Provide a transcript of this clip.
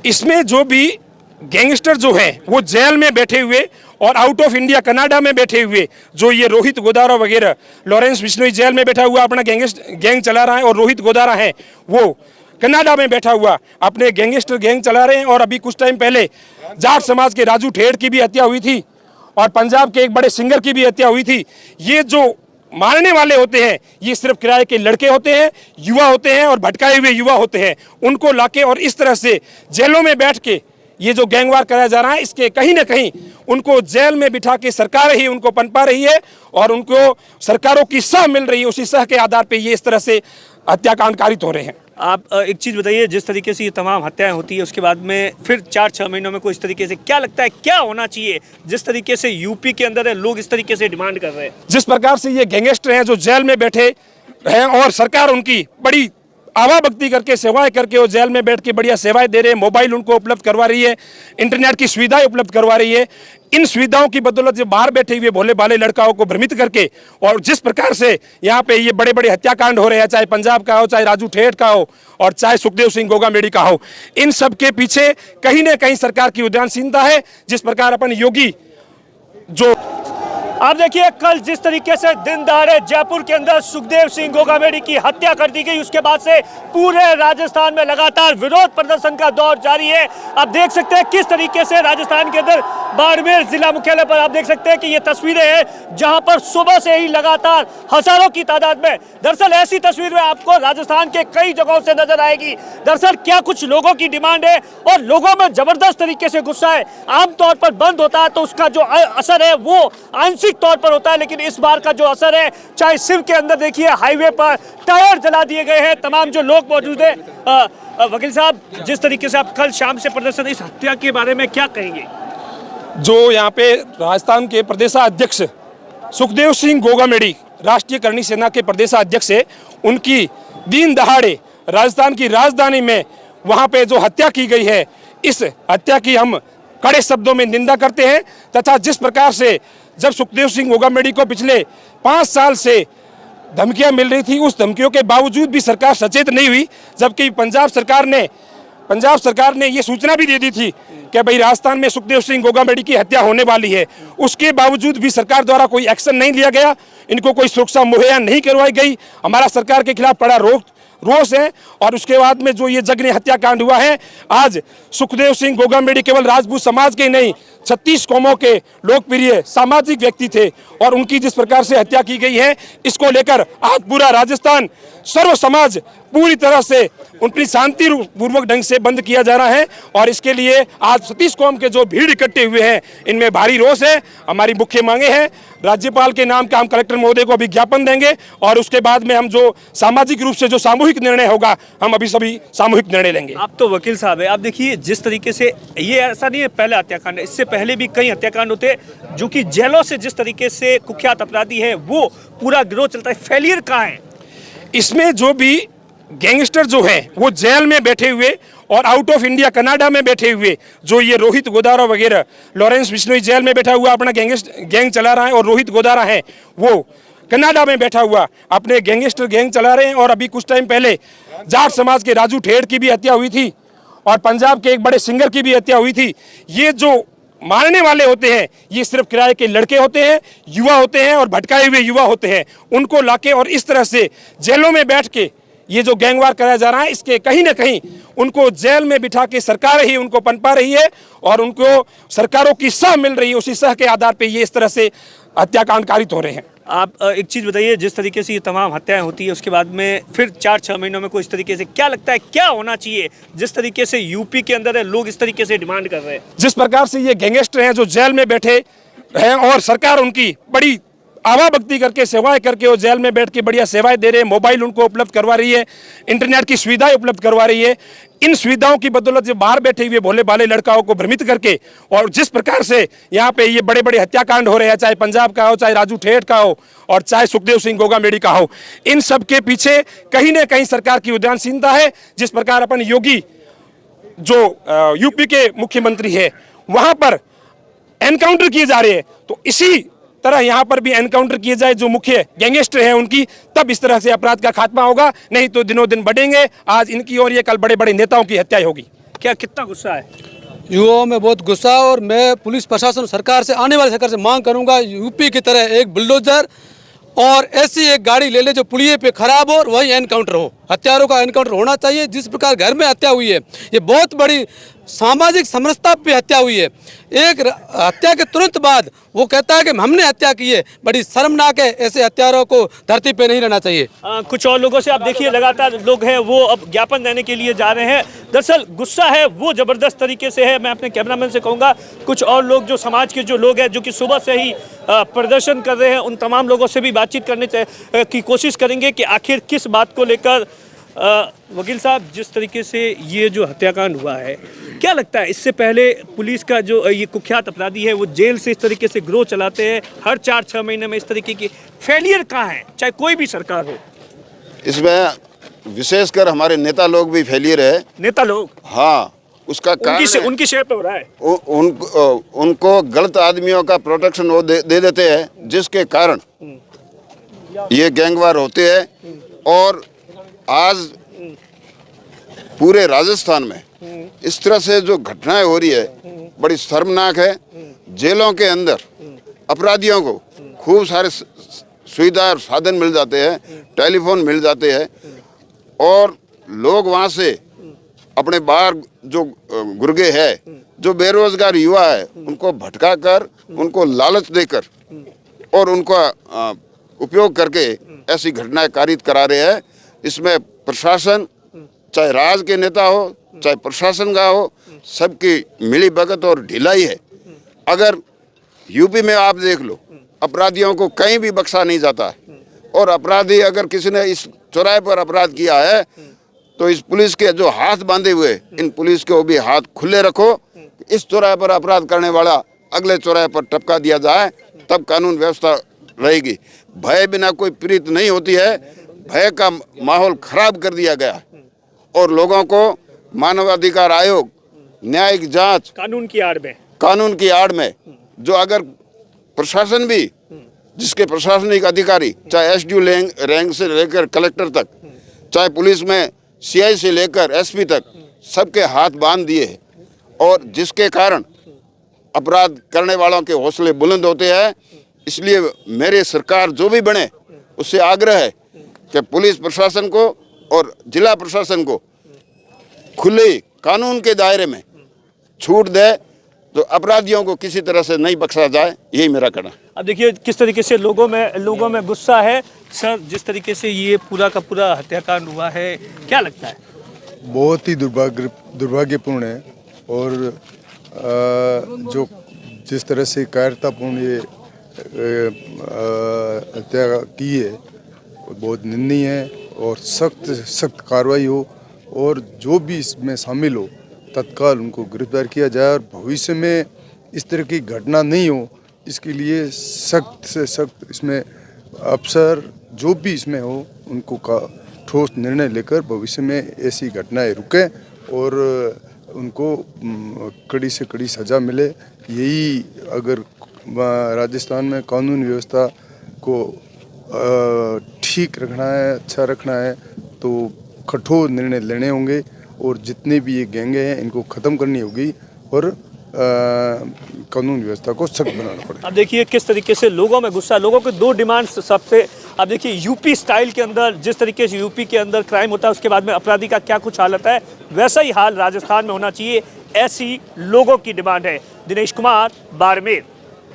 इसमें जो भी गैंगस्टर जो हैं वो जेल में बैठे हुए और आउट ऑफ इंडिया कनाडा में बैठे हुए, जो ये रोहित गोदारा वगैरह, लॉरेंस बिश्नोई जेल में बैठा हुआ अपना गैंग चला रहा है, और रोहित गोदारा है वो कनाडा में बैठा हुआ अपने गैंगस्टर गैंग चला रहे हैं। और अभी कुछ टाइम पहले जाट समाज के राजू ठेड़ की भी हत्या हुई थी और पंजाब के एक बड़े सिंगर की भी हत्या हुई थी। ये जो मारने वाले होते हैं ये सिर्फ किराए के लड़के होते हैं, युवा होते हैं और भटकाए हुए युवा होते हैं। उनको लाके और इस तरह से जेलों में बैठ के ये जो गैंगवार कराया जा रहा है, इसके कहीं ना कहीं उनको जेल में बिठा के सरकार ही उनको पनपा रही है और उनको सरकारों की सह मिल रही है। उसी सह के आधार पे ये इस तरह से हत्याकांड कारित हो रहे हैं। आप एक चीज़ बताइए, जिस तरीके से ये तमाम हत्याएं होती है उसके बाद में फिर 4-6 महीनों में कोई इस तरीके से क्या लगता है क्या होना चाहिए? जिस तरीके से यूपी के अंदर है, लोग इस तरीके से डिमांड कर रहे हैं। जिस प्रकार से ये गैंगस्टर हैं जो जेल में बैठे हैं और सरकार उनकी बड़ी आवा भक्ति करके सेवाएं करके वो जेल में बैठ के बढ़िया सेवाएं दे रहे हैं, मोबाइल उनको उपलब्ध करवा रही है, इंटरनेट की सुविधाएं उपलब्ध करवा रही है। इन सुविधाओं की बदौलत जो बाहर बैठे हुए भोले भाले लड़काओं को भ्रमित करके और जिस प्रकार से यहाँ पे ये बड़े बड़े हत्याकांड हो रहे हैं, चाहे पंजाब का हो, चाहे राजू ठेठ का हो और चाहे सुखदेव सिंह गोगामेडी का हो, इन सब के पीछे कहीं ना कहीं सरकार की उदासीनता है। जिस प्रकार अपन योगी जो आप देखिए, कल जिस तरीके से दिन दहाड़े जयपुर के अंदर सुखदेव सिंह गोगामेडी की हत्या कर दी गई, उसके बाद से पूरे राजस्थान में लगातार विरोध प्रदर्शन का दौर जारी है। आप देख सकते हैं किस तरीके से राजस्थान के अंदर बाड़मेर जिला मुख्यालय पर आप देख सकते हैं कि ये तस्वीरें हैं जहां पर सुबह से ही लगातार हजारों की तादाद में, दरअसल ऐसी तस्वीरें आपको राजस्थान के कई जगहों से नजर आएगी। दरअसल क्या कुछ लोगों की डिमांड है और लोगों में जबरदस्त तरीके से गुस्सा है। आमतौर पर बंद होता है तो उसका जो असर है वो आंशिक तौर पर होता है, लेकिन इस बार का जो असर है, चाहे सिम के अंदर देखिए हाईवे पर टायर जला दिए गए हैं, तमाम जो लोग मौजूद है। वकील साहब, जिस तरीके से आप कल शाम से प्रदर्शन, इस हत्या के बारे में क्या कहेंगे? जो यहाँ पे राजस्थान के प्रदेशाध्यक्ष सुखदेव सिंह गोगामेडी राष्ट्रीय करणी सेना के प्रदेशाध्यक्ष है, उनकी दिन दहाड़े राजस्थान की राजधानी में वहाँ पे जो हत्या की गई है, इस हत्या की हम कड़े शब्दों में निंदा करते हैं। तथा जिस प्रकार से जब सुखदेव सिंह गोगामेडी को पिछले 5 साल से धमकियां मिल रही थी, उस धमकियों के बावजूद भी सरकार सचेत नहीं हुई, जबकि पंजाब सरकार ने ये सूचना भी दे दी थी कि भाई राजस्थान में सुखदेव सिंह गोगामेडी की हत्या होने वाली है। उसके बावजूद भी सरकार द्वारा कोई एक्शन नहीं लिया गया, इनको कोई सुरक्षा मुहैया नहीं करवाई गई। हमारा सरकार के खिलाफ बड़ा रोष है। और उसके बाद में जो ये जघन्य हत्याकांड हुआ है, आज सुखदेव सिंह गोगामेडी केवल राजपूत समाज के नहीं 36 कौमों के लोकप्रिय सामाजिक व्यक्ति थे और उनकी जिस प्रकार से हत्या की गई है, इसको लेकर आज पूरा राजस्थान सर्व समाज पूरी तरह से उनकी शांति पूर्वक ढंग से बंद किया जा रहा है। और इसके लिए आज 36 कौम के जो भीड़ इकट्ठे हुए हैं, इनमें भारी रोष है। हमारी मुख्य मांगे हैं, राज्यपाल के नाम का हम कलेक्टर महोदय को अभी ज्ञापन देंगे और उसके बाद में हम जो सामाजिक रूप से जो सामूहिक निर्णय होगा, हम अभी सभी सामूहिक निर्णय लेंगे। आप तो वकील साहब है, आप देखिए जिस तरीके से ये ऐसा नहीं है पहले हत्याकांड, इससे पहले भी कई हत्याकांड होते जो कि जेलों से जिस तरीके से कुख्यात अपराधी है वो पूरा गिरोह चलता है। फेलियर कहाँ है इसमें? जो भी गैंगस्टर जो हैं वो जेल में बैठे हुए और आउट ऑफ इंडिया कनाडा में बैठे हुए, जो ये रोहित गोदारा वगैरह, लॉरेंस बिश्नोई जेल में बैठा हुआ अपना गैंग चला रहा है और रोहित गोदारा है वो कनाडा में बैठा हुआ अपने गैंगस्टर गैंग चला रहे हैं। और अभी कुछ टाइम पहले जाट समाज के राजू ठेड़ की भी हत्या हुई थी और पंजाब के एक बड़े सिंगर की भी हत्या हुई थी। ये जो मारने वाले होते हैं ये सिर्फ किराए के लड़के होते हैं, युवा होते हैं और भटकाए हुए युवा होते हैं। उनको लाके और इस तरह से जेलों में बैठ के ये जो गैंगवार कराया जा रहा है, इसके कहीं ना कहीं उनको जेल में बिठा के सरकार ही उनको पनपा रही है और उनको सरकारों की सह मिल रही है। उसी सह के आधार पे ये इस तरह से हत्याकांड कारित हो रहे हैं। आप एक चीज़ बताइए, जिस तरीके से ये तमाम हत्याएं होती है उसके बाद में फिर 4-6 महीनों में कोई इस तरीके से क्या लगता है क्या होना चाहिए? जिस तरीके से यूपी के अंदर है, लोग इस तरीके से डिमांड कर रहे हैं। जिस प्रकार से ये गैंगस्टर हैं जो जेल में बैठे हैं और सरकार उनकी बड़ी आवा भक्ति करके सेवाएं करके वो जेल में बैठ के बढ़िया सेवाएं दे रहे हैं, मोबाइल उनको उपलब्ध करवा रही है, इंटरनेट की सुविधाएं उपलब्ध करवा रही है। इन सुविधाओं की बदौलत जो बाहर बैठे हुए भोले भाले लड़काओं को भ्रमित करके और जिस प्रकार से यहाँ पे ये बड़े बड़े हत्याकांड हो रहे हैं, चाहे पंजाब का हो, चाहे राजू ठेठ का हो और चाहे सुखदेव सिंह गोगामेडी का हो, इन सब के पीछे कहीं ना कहीं सरकार की उदासीनता है। जिस प्रकार अपन योगी जो यूपी के मुख्यमंत्री है वहां पर एनकाउंटर किए जा रहे हैं, तो इसी तरह यहाँ पर भी एनकाउंटर किए जाए जो मुख्य गैंगस्टर हैं उनकी, तब इस तरह से अपराध का खात्मा होगा। नहीं तो दिनों दिन बढ़ेंगे। आज इनकी और ये कल बड़े बड़े नेताओं की हत्या होगी। क्या कितना गुस्सा है? युवाओं में बहुत गुस्सा है और मैं पुलिस प्रशासन सरकार से, आने वाली सरकार से मांग करूंगा, यूपी की तरह एक बुलडोजर और ऐसी एक गाड़ी ले ले जो पुलिये पे खराब हो और वही एनकाउंटर हो। हत्यारों का एनकाउंटर होना चाहिए। जिस प्रकार घर में हत्या हुई है, ये बहुत बड़ी सामाजिक समरसता पे हत्या हुई है। एक हत्या के तुरंत बाद वो कहता है कि हमने हत्या की है, बड़ी शर्मनाक है। ऐसे हत्यारों को धरती पे नहीं रहना चाहिए। कुछ और लोगों से आप देखिए, लगातार लोग हैं वो अब ज्ञापन देने के लिए जा रहे हैं। दरअसल गुस्सा है वो जबरदस्त तरीके से है। मैं अपने कैमरामैन से कहूँगा कुछ और लोग जो समाज के जो लोग हैं जो कि सुबह से ही प्रदर्शन कर रहे हैं, उन तमाम लोगों से भी बातचीत करने की कोशिश करेंगे कि आखिर किस बात को लेकर। वकील साहब, जिस तरीके से ये जो हत्याकांड हुआ है, क्या लगता है इससे पहले पुलिस का जो ये कुख्यात अपराधी है वो जेल से इस तरीके से ग्रोह चलाते हैं, हर 4-6 महीने में इस तरीके की फेलियर कहाँ है, चाहे कोई भी सरकार हो? इसमें विशेषकर हमारे नेता लोग भी फेलियर है। नेता लोग? हाँ, उसका कारण उनकी शेप पे हो रहा है। उनको गलत आदमियों का प्रोटेक्शन वो दे देते हैं, जिसके कारण ये गैंगवार होते हैं। और आज पूरे राजस्थान में इस तरह से जो घटनाएं हो रही है बड़ी शर्मनाक है। जेलों के अंदर अपराधियों को खूब सारे सुविधा और साधन मिल जाते हैं, टेलीफोन मिल जाते हैं और लोग वहाँ से अपने बाहर जो गुर्गे है, जो बेरोजगार युवा है, उनको भटका कर, उनको लालच देकर और उनका उपयोग करके ऐसी घटनाएं कारित करा रहे हैं। इसमें प्रशासन, चाहे राज के नेता हो चाहे प्रशासन का हो, सबकी मिली भगत और ढिलाई है। अगर यूपी में आप देख लो, अपराधियों को कहीं भी बख्शा नहीं जाता है। और अपराधी अगर किसी ने इस चौराहे पर अपराध किया है तो इस पुलिस के जो हाथ बांधे हुए, इन पुलिस के भी हाथ खुले रखो। इस चौराहे पर अपराध करने वाला अगले चौराहे पर टपका दिया जाए, तब कानून व्यवस्था रहेगी। भय बिना कोई प्रीत नहीं होती है। भय का माहौल खराब कर दिया गया और लोगों को मानवाधिकार आयोग, न्यायिक जांच, कानून की आड़ में जो अगर प्रशासन भी, जिसके प्रशासनिक अधिकारी चाहे एसडीओ रैंक से लेकर कलेक्टर तक, चाहे पुलिस में सीआई से लेकर एसपी तक, सबके हाथ बांध दिए और जिसके कारण अपराध करने वालों के हौसले बुलंद होते हैं। इसलिए मेरे सरकार जो भी बने उससे आग्रह है कि पुलिस प्रशासन को और जिला प्रशासन को खुले कानून के दायरे में छूट दे, तो अपराधियों को किसी तरह से नहीं बख्शा जाए। यही मेरा कहना है। अब देखिए किस तरीके से लोगों में गुस्सा है। सर, जिस तरीके से ये पूरा का पूरा हत्याकांड हुआ है, क्या लगता है? बहुत ही दुर्भाग्यपूर्ण है और जो जिस तरह से कायरतापूर्ण ये हत्या की है बहुत निंदनीय है और सख्त कार्रवाई हो और जो भी इसमें शामिल हो तत्काल उनको गिरफ्तार किया जाए और भविष्य में इस तरह की घटना नहीं हो, इसके लिए सख्त से सख्त इसमें अफसर जो भी इसमें हो उनको का ठोस निर्णय लेकर भविष्य में ऐसी घटनाएं रुकें और उनको कड़ी से कड़ी सज़ा मिले। यही अगर राजस्थान में कानून व्यवस्था को ठीक रखना है, अच्छा रखना है, तो कठोर निर्णय लेने होंगे और जितने भी ये गैंगे हैं इनको ख़त्म करनी होगी और कानून व्यवस्था को सख्त बनाना पड़ेगा। अब देखिए किस तरीके से लोगों में गुस्सा, लोगों के दो डिमांड्स सबसे। अब देखिए यूपी स्टाइल के अंदर जिस तरीके से यूपी के अंदर क्राइम होता है, उसके बाद में अपराधी का क्या कुछ हालत है, वैसा ही हाल राजस्थान में होना चाहिए, ऐसी लोगों की डिमांड है। दिनेश कुमार, बाड़मेर।